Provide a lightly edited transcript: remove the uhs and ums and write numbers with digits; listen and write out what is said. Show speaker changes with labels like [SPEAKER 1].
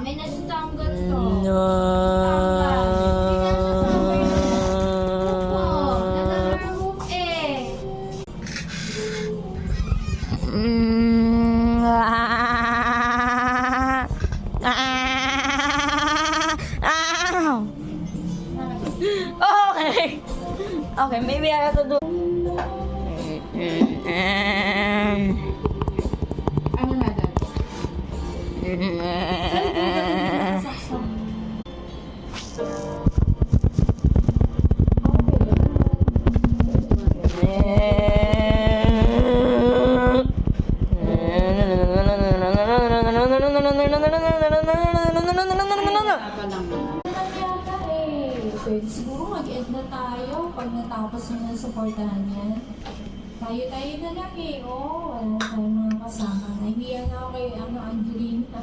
[SPEAKER 1] May nasitanggal to.
[SPEAKER 2] No.
[SPEAKER 1] Nag-remove eh.
[SPEAKER 2] Okay. Okay, maybe I have to do.
[SPEAKER 1] Ano na dad?
[SPEAKER 3] Pwede siguro mag-end na tayo pag natapos nyo na supportahan yan. Tayo na lang eh. Oo, wala tayong mga kasama. Nahihiya na ako kay Angelina.